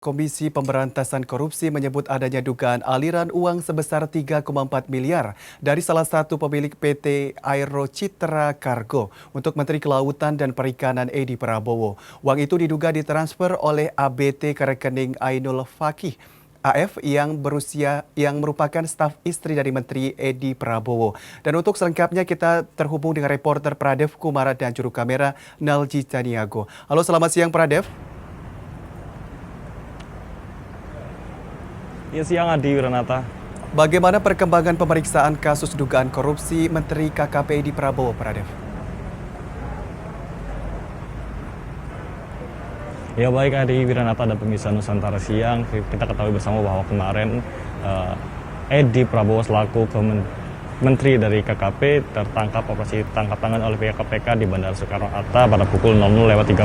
Komisi Pemberantasan Korupsi menyebut adanya dugaan aliran uang sebesar 3,4 miliar dari salah satu pemilik PT Aero Citra Cargo untuk Menteri Kelautan dan Perikanan Edi Prabowo. Uang itu diduga ditransfer oleh ABT ke rekening Ainul Fakih AF yang merupakan staf istri dari Menteri Edi Prabowo. Dan untuk selengkapnya kita terhubung dengan reporter Pradev Kumara dan juru kamera Nalji Taniago. Halo, selamat siang Pradev. Ya, siang Adi Wiranata. Bagaimana perkembangan pemeriksaan kasus dugaan korupsi Menteri KKP Edi Prabowo, Pradev? Ya baik Adi Wiranata dan pemirsa Nusantara siang, kita ketahui bersama bahwa kemarin Edi Prabowo selaku Menteri dari KKP tertangkap operasi tangkap tangan oleh pihak KPK di Bandara Soekarno-Hatta pada pukul 00.30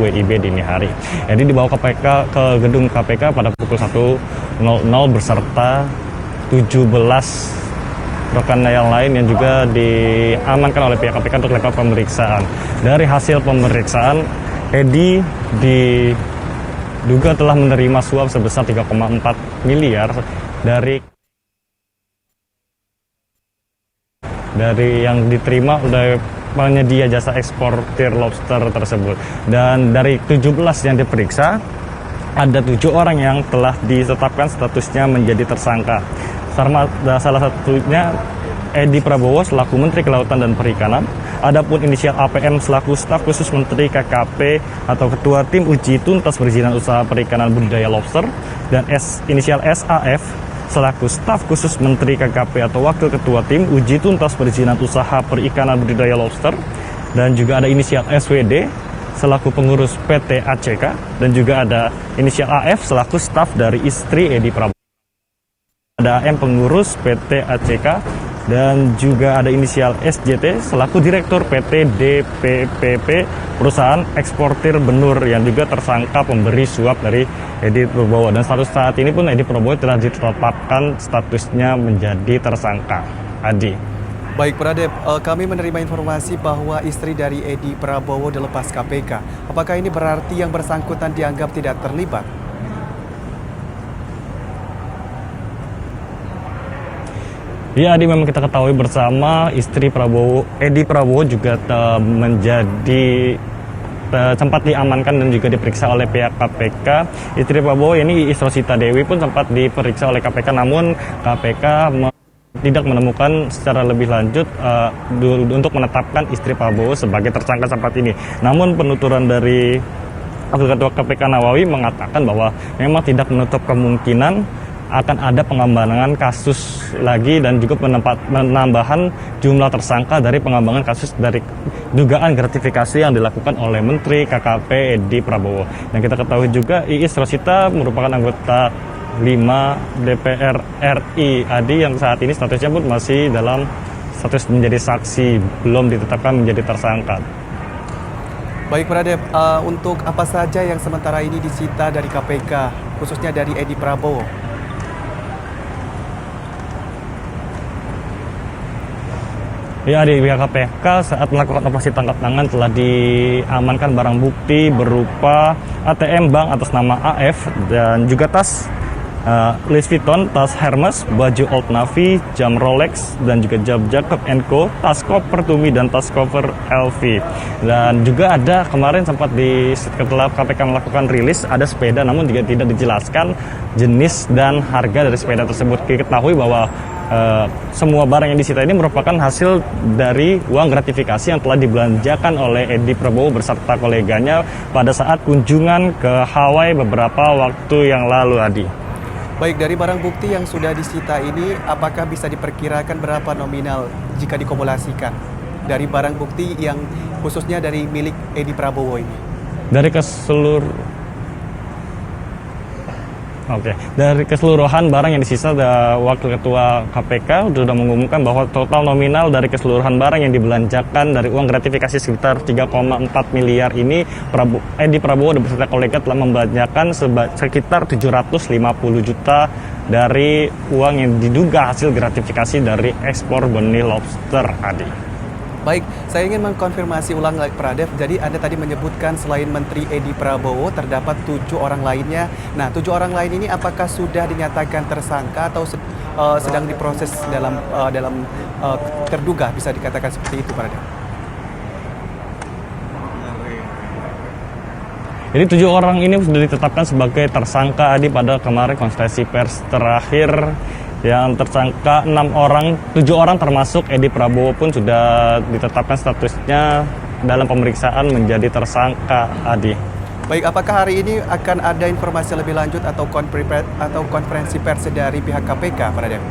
WIB dini hari. Jadi dibawa KPK ke gedung KPK pada pukul 1.00 beserta 17 rekan yang lain yang juga diamankan oleh pihak KPK untuk dilakukan pemeriksaan. Dari hasil pemeriksaan, Edi diduga telah menerima suap sebesar 3,4 miliar dari yang diterima oleh penyedia jasa eksportir lobster tersebut. Dan dari 17 yang diperiksa, ada 7 orang yang telah ditetapkan statusnya menjadi tersangka. Salah satunya Edi Prabowo selaku Menteri Kelautan dan Perikanan, adapun inisial APM selaku staf khusus Menteri KKP atau Ketua Tim Uji Tuntas Perizinan Usaha Perikanan Budidaya Lobster, dan inisial SAF selaku staf khusus Menteri KKP atau Wakil Ketua Tim Uji Tuntas Perizinan Usaha Perikanan Budidaya Lobster, dan juga ada inisial SWD selaku pengurus PT ACK, dan juga ada inisial AF selaku staf dari istri Edi Prabowo. Ada M pengurus PT ACK, dan juga ada inisial SJT selaku Direktur PT DPPP perusahaan eksportir benur yang juga tersangka pemberi suap dari Edi Prabowo. Dan status saat ini pun Edi Prabowo telah ditetapkan statusnya menjadi tersangka. Adi. Baik Pradev, kami menerima informasi bahwa istri dari Edi Prabowo dilepas KPK. Apakah ini berarti yang bersangkutan dianggap tidak terlibat? Ya Adi, memang kita ketahui bersama istri Edi Prabowo juga menjadi sempat diamankan dan juga diperiksa oleh pihak KPK. Istri Prabowo ini Rosita Dewi pun sempat diperiksa oleh KPK, namun KPK tidak menemukan secara lebih lanjut untuk menetapkan istri Prabowo sebagai tersangka saat ini. Namun penuturan dari Ketua KPK Nawawi mengatakan bahwa memang tidak menutup kemungkinan akan ada pengembangan kasus lagi dan juga penambahan jumlah tersangka dari pengembangan kasus dari dugaan gratifikasi yang dilakukan oleh Menteri KKP Edi Prabowo. Dan kita ketahui juga Iis Rosita merupakan anggota 5 DPR RI Adi yang saat ini statusnya pun masih dalam status menjadi saksi, belum ditetapkan menjadi tersangka. Baik Pradev, untuk apa saja yang sementara ini disita dari KPK, khususnya dari Edi Prabowo? Ya, di pihak KPK saat melakukan operasi tangkap tangan telah diamankan barang bukti berupa ATM bank atas nama AF dan juga tas Louis Vuitton, tas Hermes, baju Old Navy, jam Rolex, dan juga jam Jacob & Co, tas koper Tumi, dan tas cover LV. Dan juga ada kemarin sempat setelah KPK melakukan rilis, ada sepeda namun juga tidak dijelaskan jenis dan harga dari sepeda tersebut. Diketahui bahwa semua barang yang disita ini merupakan hasil dari uang gratifikasi yang telah dibelanjakan oleh Edi Prabowo beserta koleganya pada saat kunjungan ke Hawaii beberapa waktu yang lalu, Adi. Baik, dari barang bukti yang sudah disita ini, apakah bisa diperkirakan berapa nominal jika dikumulasikan dari barang bukti yang khususnya dari milik Edi Prabowo ini? Dari keseluruhan barang yang disisa, Wakil Ketua KPK sudah mengumumkan bahwa total nominal dari keseluruhan barang yang dibelanjakan dari uang gratifikasi sekitar 3,4 miliar ini, Edi Prabowo dan beserta kolega telah membelanjakan sekitar 750 juta dari uang yang diduga hasil gratifikasi dari ekspor benih lobster, Adi. Baik, saya ingin mengkonfirmasi ulang lagi Pradev. Jadi Anda tadi menyebutkan selain Menteri Edi Prabowo terdapat 7 orang lainnya. Nah, 7 orang lain ini apakah sudah dinyatakan tersangka atau sedang diproses terduga, bisa dikatakan seperti itu, Pradev? Jadi 7 orang ini sudah ditetapkan sebagai tersangka pada kemarin konferensi pers terakhir. Yang tersangka 7 orang termasuk Edi Prabowo pun sudah ditetapkan statusnya dalam pemeriksaan menjadi tersangka, Adi. Baik, apakah hari ini akan ada informasi lebih lanjut atau konferensi pers dari pihak KPK, Pradev?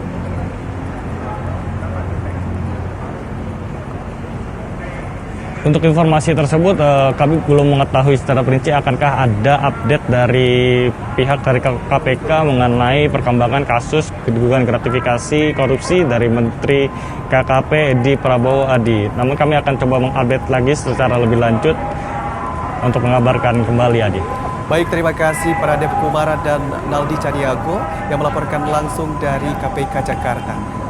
Untuk informasi tersebut, kami belum mengetahui secara perinci akankah ada update dari pihak dari KPK mengenai perkembangan kasus dugaan gratifikasi korupsi dari Menteri KKP Edi Prabowo, Adi. Namun kami akan coba mengupdate lagi secara lebih lanjut untuk mengabarkan kembali, Adi. Baik, terima kasih Pradev Kumara dan Naldi Caniago yang melaporkan langsung dari KPK Jakarta.